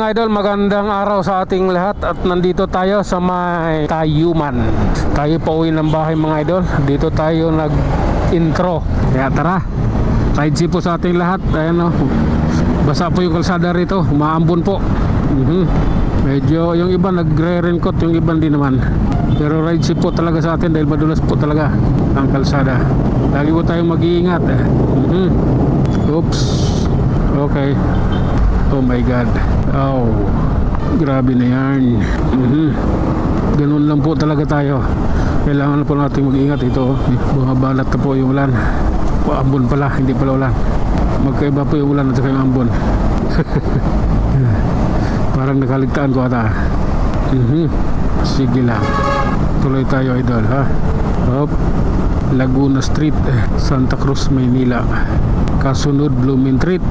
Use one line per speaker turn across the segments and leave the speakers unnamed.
mga idol, magandang araw sa ating lahat. At nandito tayo sa may Tayuman. Tayo pa uwi ng bahay mga idol. Dito tayo nag-intro. Kaya tara, ride jeep po sa ating lahat. Ayan o, basa po yung kalsada rito, maambon po. Medyo yung iba nagre-raincoat, yung iba hindi naman. Pero ride jeep po talaga sa atin dahil madulas po talaga ang kalsada. Lagi po tayong mag-iingat. Oops. Okay. Oh my god. Oh, grabe na yan. Ganun lang po talaga tayo. Kailangan po natin mag-ingat. Ito, bumabalat na po yung ulan. Ambon pala, hindi pala ulan. Magkaiba po yung ulan at saka yung ambon. Parang nakaligtaan ko ata. Sige lang, tuloy tayo idol ha. Hop. Laguna Street, Santa Cruz, Maynila. Kasunod Blooming Street.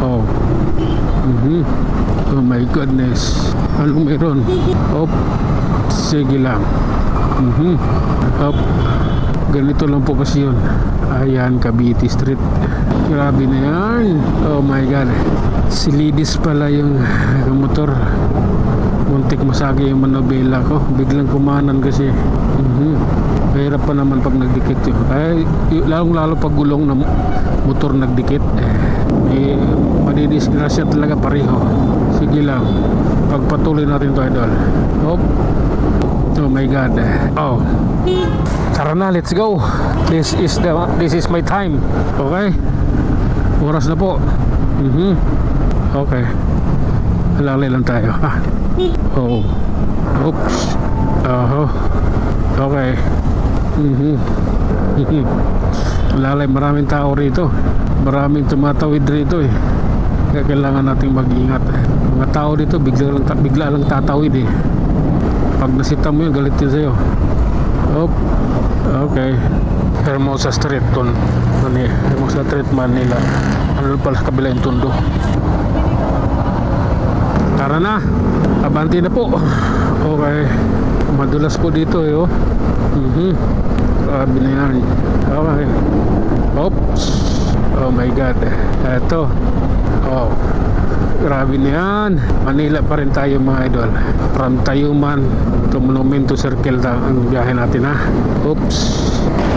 Oh. Oh my goodness. Anong meron? Hop. Sige lang. Hop. Ganito lang po kasi yun. Ayan, Cavite Street. Grabe na yan. Oh my god. Si Lidis pala yung motor. Muntik masagi yung manobela ko. Biglang kumanan kasi. Mahirap pa naman pag nagdikit yun. Ay, lalong-lalo pag gulong na motor nagdikit. Madidisgrasya talaga pareho. Sige lang. Pagpatuloy natin to idol. Hop. Oh my god. Oh. Tara na, let's go. This is my time. Okay? Oras na po. Okay. Lalay lang tayo. Oh. Oops. Okay. Lalay, maraming tao rito. Maraming tumatawid rito eh. Kaya kailangan nating mag-ingat. Mga tao dito bigla lang tatawid eh. Pag nasita mo yun, galit yun sa'yo. Oh. Okay. Hermosa Street ton. Hermosa Street, Manila. Ano pala kabila yung tundo. Tara na. Abanti na po. Okay. Madulas po dito eh oh. Grabe na yan. Okay. Oops. Oh my god. Eto. Oh. Grabe na yan. Manila pa rin tayo mga idol. From Tayuman to Monumento Circle ang biyahe natin ha. Oops.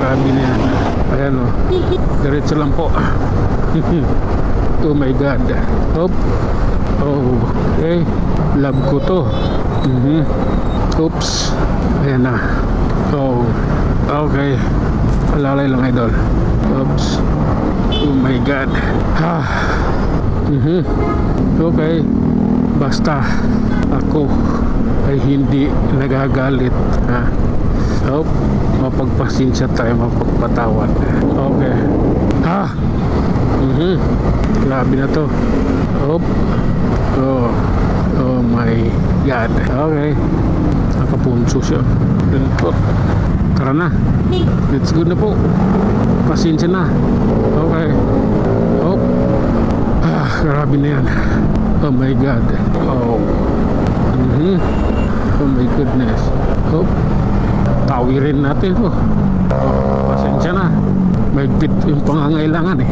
Grabe na yan. Ayan oh. Diretso lang po. Oh my god. Hop. Oh. Okay. Love ko to. Oops. Ayan na. Oh. Okay. Alalay lang idol. Oops. Oh my god. Okay. Basta ako ay hindi nagagalit ha. Oh, mapagpasensya tayo, mapagpatawad. Okay. Grabe na to. Oh my god. Okay. Nakapunso siya. Tara na. Let's go na po. Pasensya na. Okay. Oh. Grabe na yan. Oh my god. Oh. Oh my goodness. Oh. Tawirin natin. Oh. Pasensya na. Mahigpit yung pangangailangan eh.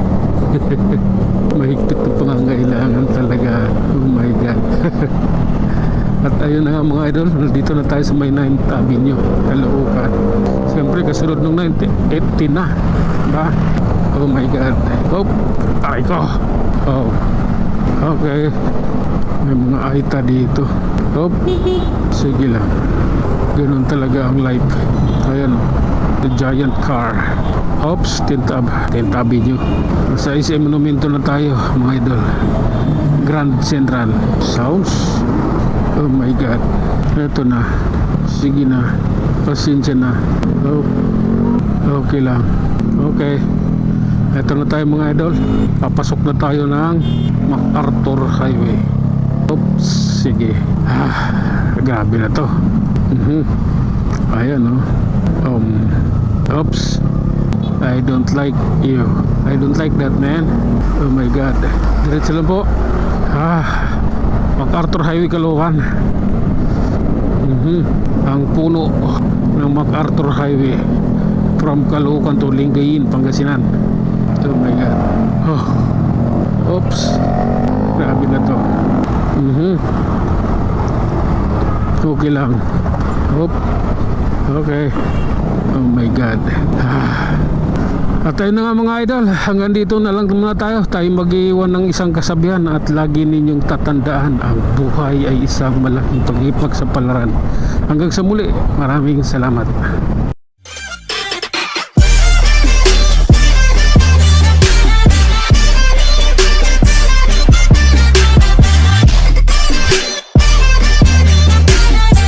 Mahigpit yung pangangailangan talaga. Oh my god. At ayun na nga mga idol, dito na tayo sa may 9th Avenue, Caloocan. Siyempre kasunod nung 18 na, diba? Oh my god. Oh, aray ko. Oh, okay. May mga aita dito. Oh, sige lang. Ganun talaga ang life. Ayan o, the giant car. Oops, 10th Avenue. Sa SM Monumento na tayo mga idol. Grand Central. Sounds. Oh my god. Ito na. Sige na. Pasensya na. Oh. Okay lang. Okay. Ito na tayo mga idol. Papasok na tayo ng MacArthur Highway. Oops. Sige. Grabe na to. Ayan oh. Oops. I don't like you. I don't like that man. Oh my god. Diretso lang po. MacArthur Highway, Caloocan. Ang puno ng MacArthur Highway from Caloocan to Lingayen, Pangasinan. Oh my god. Oops. Grabe na to. Mhm. Okay lang. Hop. Okay. Oh my God. At ayun na nga mga idol, hanggang dito na lang muna tayo. Tayo mag-iwan ng isang kasabihan at lagi ninyong tatandaan, ang buhay ay isang malaking pagsapalaran. Hanggang sa muli, maraming salamat.